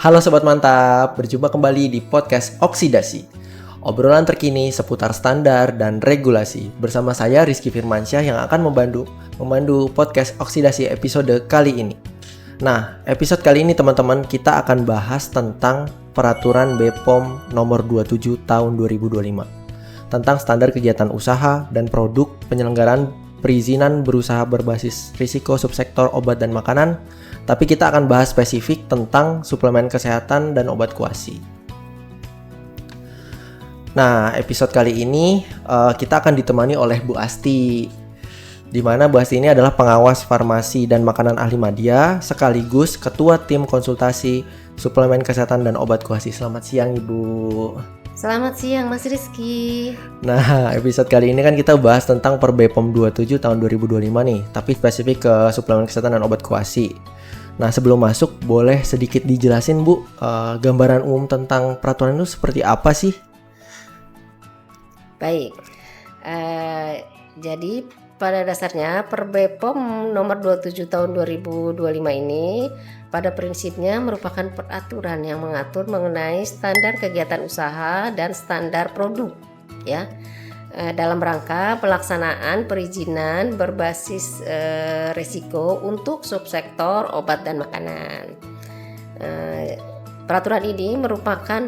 Halo Sobat Mantap, berjumpa kembali di podcast Oksidasi. Obrolan terkini seputar standar dan regulasi. Bersama saya Rizky Firmansyah yang akan memandu podcast Oksidasi episode kali ini. Nah, episode kali ini teman-teman kita akan bahas tentang Peraturan BPOM nomor 27 tahun 2025 tentang standar kegiatan usaha dan produk penyelenggaraan perizinan berusaha berbasis risiko subsektor obat dan makanan. Tapi kita akan bahas spesifik tentang suplemen kesehatan dan obat kuasi. Nah, episode kali ini kita akan ditemani oleh Bu Asti, di mana Bu Asti ini adalah pengawas farmasi dan makanan ahli Madya, sekaligus ketua tim konsultasi suplemen kesehatan dan obat kuasi. Selamat siang Ibu. Selamat siang Mas Rizky. Nah, episode kali ini kan kita bahas tentang Per BPOM 27 tahun 2025 nih, tapi spesifik ke suplemen kesehatan dan obat kuasi. Nah, sebelum masuk, boleh sedikit dijelasin Bu, gambaran umum tentang peraturan itu seperti apa sih? Baik, jadi pada dasarnya Per BPOM nomor 27 tahun 2025 ini pada prinsipnya merupakan peraturan yang mengatur mengenai standar kegiatan usaha dan standar produk, ya. Dalam rangka pelaksanaan perizinan berbasis risiko untuk subsektor obat dan makanan. Peraturan ini merupakan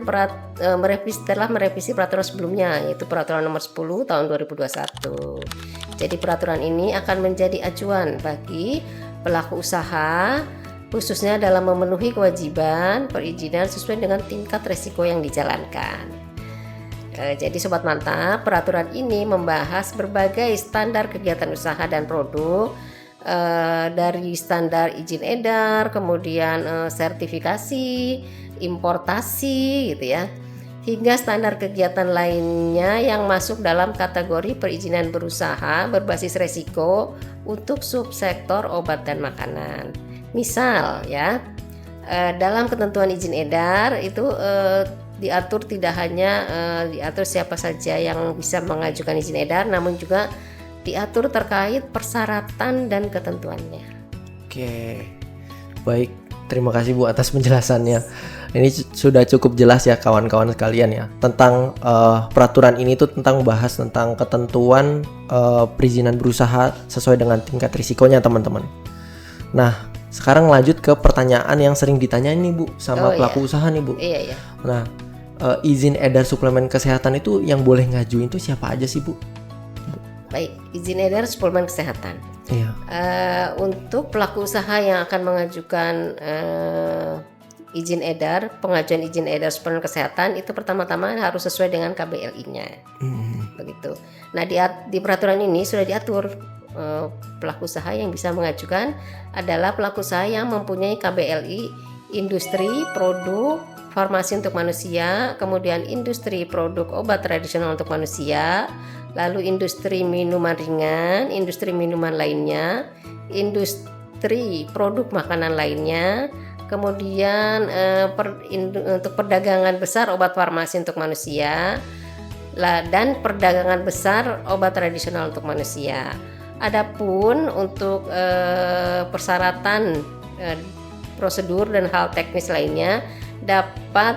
telah merevisi peraturan sebelumnya, yaitu peraturan nomor 10 tahun 2021. Jadi peraturan ini akan menjadi acuan bagi pelaku usaha khususnya dalam memenuhi kewajiban perizinan sesuai dengan tingkat risiko yang dijalankan. Jadi Sobat Mantap, peraturan ini membahas berbagai standar kegiatan usaha dan produk, dari standar izin edar, kemudian sertifikasi, importasi gitu ya, hingga standar kegiatan lainnya yang masuk dalam kategori perizinan berusaha berbasis resiko untuk subsektor obat dan makanan. Misal ya, dalam ketentuan izin edar itu diatur tidak hanya diatur siapa saja yang bisa mengajukan izin edar, namun juga diatur terkait persyaratan dan ketentuannya. Oke, baik. Terima kasih Bu atas penjelasannya. Ini sudah cukup jelas ya kawan-kawan sekalian ya tentang peraturan ini tuh tentang bahas tentang ketentuan perizinan berusaha sesuai dengan tingkat risikonya teman-teman. Nah, sekarang lanjut ke pertanyaan yang sering ditanyain nih Bu sama pelaku usaha nih Bu. Iya. Nah, izin edar suplemen kesehatan itu yang boleh ngajuin tuh siapa aja sih Bu? Baik, izin edar suplemen kesehatan. Iya. Untuk pelaku usaha yang akan mengajukan izin edar, pengajuan izin edar suplemen kesehatan itu pertama-tama harus sesuai dengan KBLI-nya. Begitu. Nah, di peraturan ini sudah diatur pelaku usaha yang bisa mengajukan adalah pelaku usaha yang mempunyai KBLI industri produk farmasi untuk manusia, kemudian industri produk obat tradisional untuk manusia, lalu industri minuman ringan, industri minuman lainnya, industri produk makanan lainnya, kemudian untuk perdagangan besar obat farmasi untuk manusia, dan perdagangan besar obat tradisional untuk manusia. Adapun untuk persyaratan, prosedur dan hal teknis lainnya dapat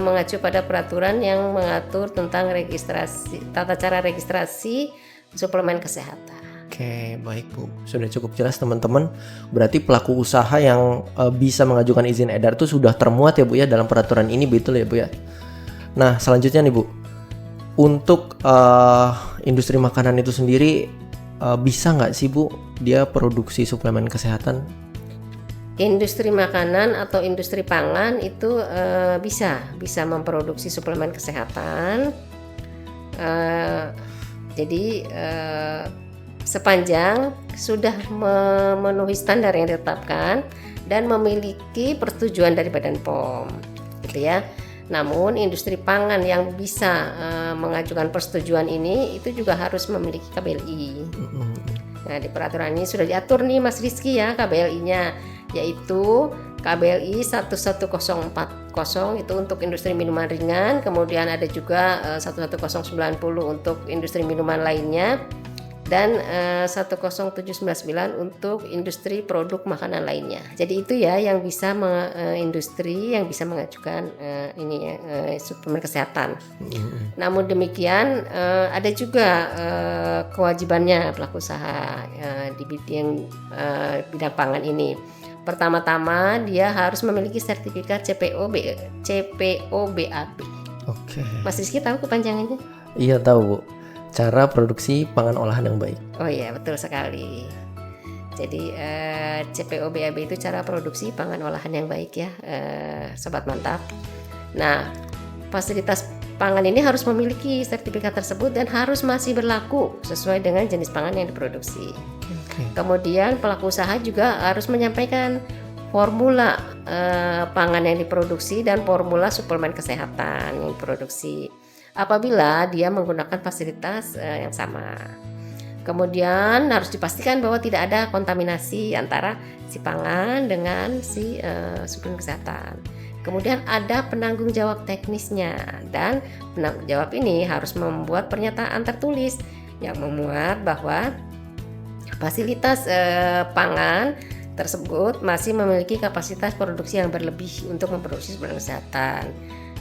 mengacu pada peraturan yang mengatur tentang tata cara registrasi suplemen kesehatan. Oke, baik Bu. Sudah cukup jelas teman-teman. Berarti pelaku usaha yang bisa mengajukan izin edar itu sudah termuat ya Bu ya dalam peraturan ini, betul ya Bu ya. Nah, selanjutnya nih Bu. Untuk industri makanan itu sendiri bisa nggak sih Bu dia produksi suplemen kesehatan? Industri makanan atau industri pangan itu bisa memproduksi suplemen kesehatan. Jadi sepanjang sudah memenuhi standar yang ditetapkan dan memiliki persetujuan dari Badan POM, gitu ya. Namun industri pangan yang bisa mengajukan persetujuan ini itu juga harus memiliki KBLI. Nah, di peraturan ini sudah diatur nih Mas Rizky ya KBLI-nya, yaitu KBLI 11040 itu untuk industri minuman ringan, kemudian ada juga 11090 untuk industri minuman lainnya. dan 10799 untuk industri produk makanan lainnya. Jadi itu ya yang bisa industri yang bisa mengajukan suplemen kesehatan. Namun demikian ada juga kewajibannya pelaku usaha di bidang pangan ini. Pertama-tama dia harus memiliki sertifikat CPO-BAB. Oke. Mas Rizky tahu kepanjangannya? Iya tahu Bu. Cara produksi pangan olahan yang baik. Oh iya, betul sekali. Jadi CPO-BAB itu cara produksi pangan olahan yang baik ya, Sobat Mantap. Nah, fasilitas pangan ini harus memiliki sertifikat tersebut dan harus masih berlaku sesuai dengan jenis pangan yang diproduksi. Kemudian pelaku usaha juga harus menyampaikan formula pangan yang diproduksi dan formula suplemen kesehatan yang diproduksi apabila dia menggunakan fasilitas yang sama. Kemudian harus dipastikan bahwa tidak ada kontaminasi antara si pangan dengan si suplemen kesehatan. Kemudian ada penanggung jawab teknisnya, dan penanggung jawab ini harus membuat pernyataan tertulis yang memuat bahwa fasilitas pangan tersebut masih memiliki kapasitas produksi yang berlebih untuk memproduksi suplemen kesehatan.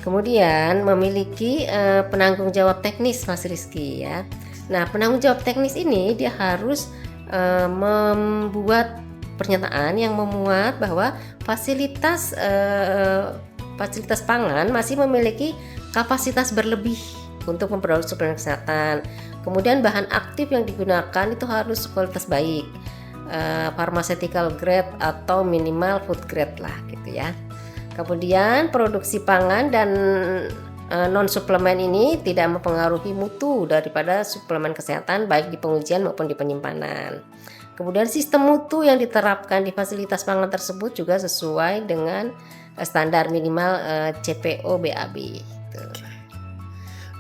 Kemudian memiliki penanggung jawab teknis, Mas Rizky ya. Nah, penanggung jawab teknis ini dia harus membuat pernyataan yang memuat bahwa fasilitas pangan masih memiliki kapasitas berlebih untuk memproduksi suplemen kesehatan. Kemudian bahan aktif yang digunakan itu harus kualitas baik, pharmaceutical grade atau minimal food grade lah gitu ya. Kemudian produksi pangan dan non suplemen ini tidak mempengaruhi mutu daripada suplemen kesehatan baik di pengujian maupun di penyimpanan. Kemudian sistem mutu yang diterapkan di fasilitas pangan tersebut juga sesuai dengan standar minimal CPO-BAB. Gitu.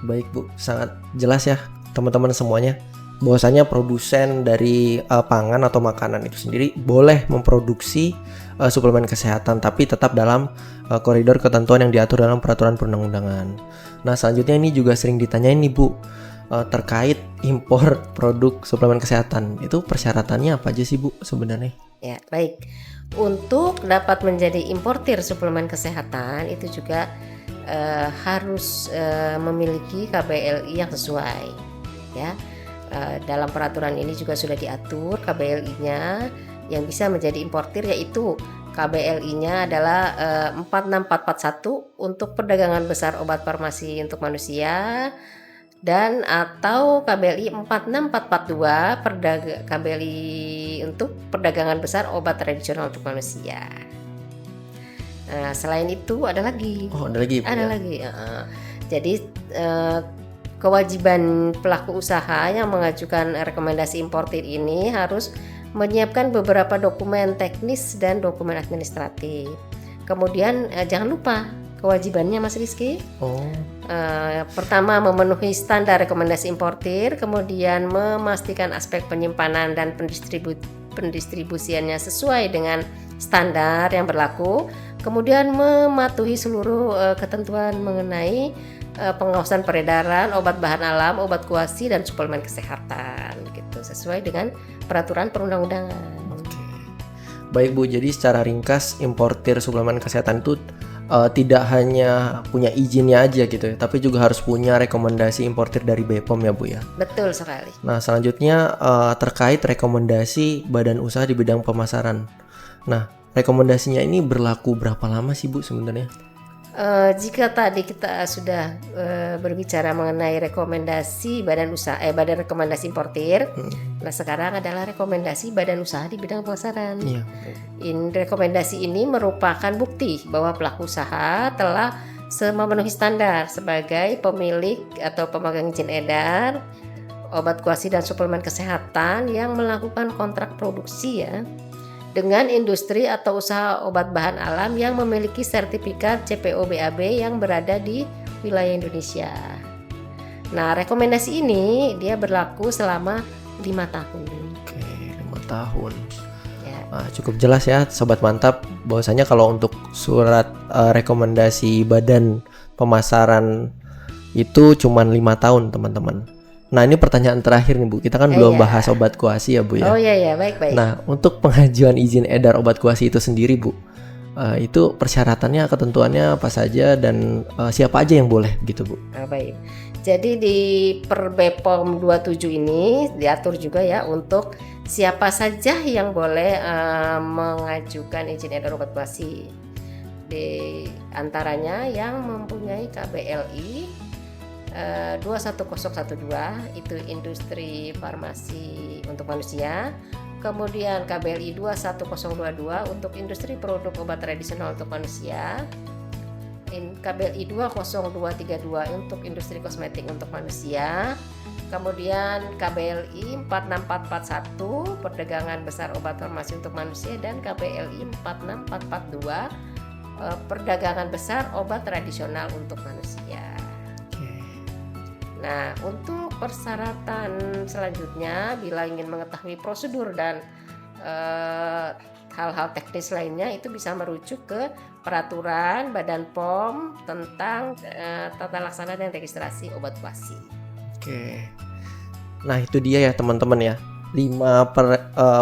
Baik Bu, sangat jelas ya teman-teman semuanya. Bahwasanya produsen dari pangan atau makanan itu sendiri boleh memproduksi suplemen kesehatan, tapi tetap dalam koridor ketentuan yang diatur dalam peraturan perundang-undangan. Nah, selanjutnya ini juga sering ditanyain nih Bu, terkait impor produk suplemen kesehatan. Itu persyaratannya apa aja sih Bu sebenarnya? Ya, baik. Untuk dapat menjadi importir suplemen kesehatan itu juga harus memiliki KBLI yang sesuai ya. Dalam peraturan ini juga sudah diatur KBLI-nya yang bisa menjadi importir, yaitu KBLI-nya adalah 46441 untuk perdagangan besar obat farmasi untuk manusia, dan atau KBLI 46442 KBLI untuk perdagangan besar obat tradisional untuk manusia. Selain itu ada lagi. Jadi kewajiban pelaku usaha yang mengajukan rekomendasi importir ini harus menyiapkan beberapa dokumen teknis dan dokumen administratif. Kemudian jangan lupa kewajibannya Mas Rizky. Pertama, memenuhi standar rekomendasi importir, kemudian memastikan aspek penyimpanan dan pendistribusiannya sesuai dengan standar yang berlaku, kemudian mematuhi seluruh ketentuan mengenai pengawasan peredaran obat bahan alam, obat kuasi, dan suplemen kesehatan gitu, sesuai dengan peraturan perundang-undangan. Oke. Baik Bu, jadi secara ringkas importir suplemen kesehatan itu tidak hanya punya izinnya aja gitu ya, tapi juga harus punya rekomendasi importir dari BPOM ya Bu ya. Betul sekali. Nah, selanjutnya terkait rekomendasi badan usaha di bidang pemasaran. Nah, rekomendasinya ini berlaku berapa lama sih Bu sebenarnya? Jika tadi kita sudah berbicara mengenai rekomendasi badan usaha, badan rekomendasi importir, nah sekarang adalah rekomendasi badan usaha di bidang pemasaran. Iya. Rekomendasi ini merupakan bukti bahwa pelaku usaha telah memenuhi standar sebagai pemilik atau pemegang izin edar obat kuasi dan suplemen kesehatan yang melakukan kontrak produksi ya dengan industri atau usaha obat bahan alam yang memiliki sertifikat CPO-BAB yang berada di wilayah Indonesia. Nah, rekomendasi ini dia berlaku selama 5 tahun. Oke, 5 tahun. Ya. Cukup jelas ya Sobat Mantap, bahwasanya kalau untuk surat rekomendasi badan pemasaran itu cuma 5 tahun teman-teman. Nah, ini pertanyaan terakhir nih Bu. Kita kan belum Iya. bahas obat kuasi ya Bu ya. Oh iya, baik. Nah, untuk pengajuan izin edar obat kuasi itu sendiri Bu, itu persyaratannya, ketentuannya apa saja dan siapa aja yang boleh gitu Bu? Baik. Jadi di Per BPOM 27 ini diatur juga ya untuk siapa saja yang boleh mengajukan izin edar obat kuasi. Di antaranya yang mempunyai KBLI 21012 itu industri farmasi untuk manusia. Kemudian KBLI 21022 untuk industri produk obat tradisional untuk manusia. KBLI 20232 untuk industri kosmetik untuk manusia. Kemudian KBLI 46441 perdagangan besar obat farmasi untuk manusia, dan KBLI 46442 perdagangan besar obat tradisional untuk manusia. Nah, untuk persyaratan selanjutnya bila ingin mengetahui prosedur dan hal-hal teknis lainnya itu bisa merujuk ke peraturan Badan POM tentang tata laksana dan registrasi obat kuasi. Oke. Nah, itu dia ya teman-teman ya. 5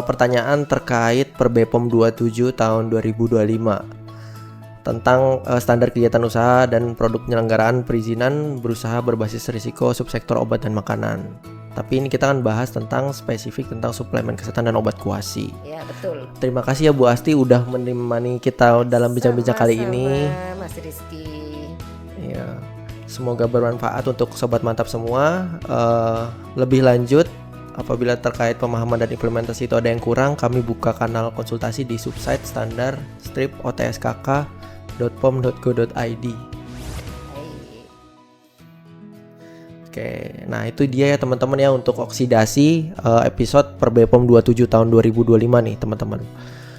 pertanyaan terkait Per BPOM 27 tahun 2025 tentang standar kegiatan usaha dan produk penyelenggaraan perizinan berusaha berbasis risiko subsektor obat dan makanan. Tapi ini kita akan bahas tentang spesifik tentang suplemen kesehatan dan obat kuasi. Ya, betul. Terima kasih ya Bu Asti udah menemani kita dalam bincang-bincang kali ini. Mas Rizky. Ya, semoga bermanfaat untuk sobat mantap semua. Lebih lanjut, apabila terkait pemahaman dan implementasi itu ada yang kurang, kami buka kanal konsultasi di subsite standar strip otskk.pom.go.id. Oke, nah itu dia ya teman-teman ya untuk oksidasi episode Per BPOM 27 tahun 2025 nih teman-teman.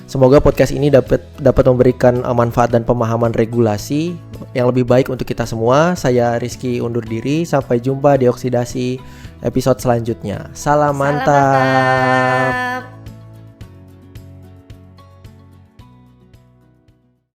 Semoga podcast ini dapat memberikan manfaat dan pemahaman regulasi yang lebih baik untuk kita semua. Saya Rizky undur diri, sampai jumpa di oksidasi episode selanjutnya. Salam mantap.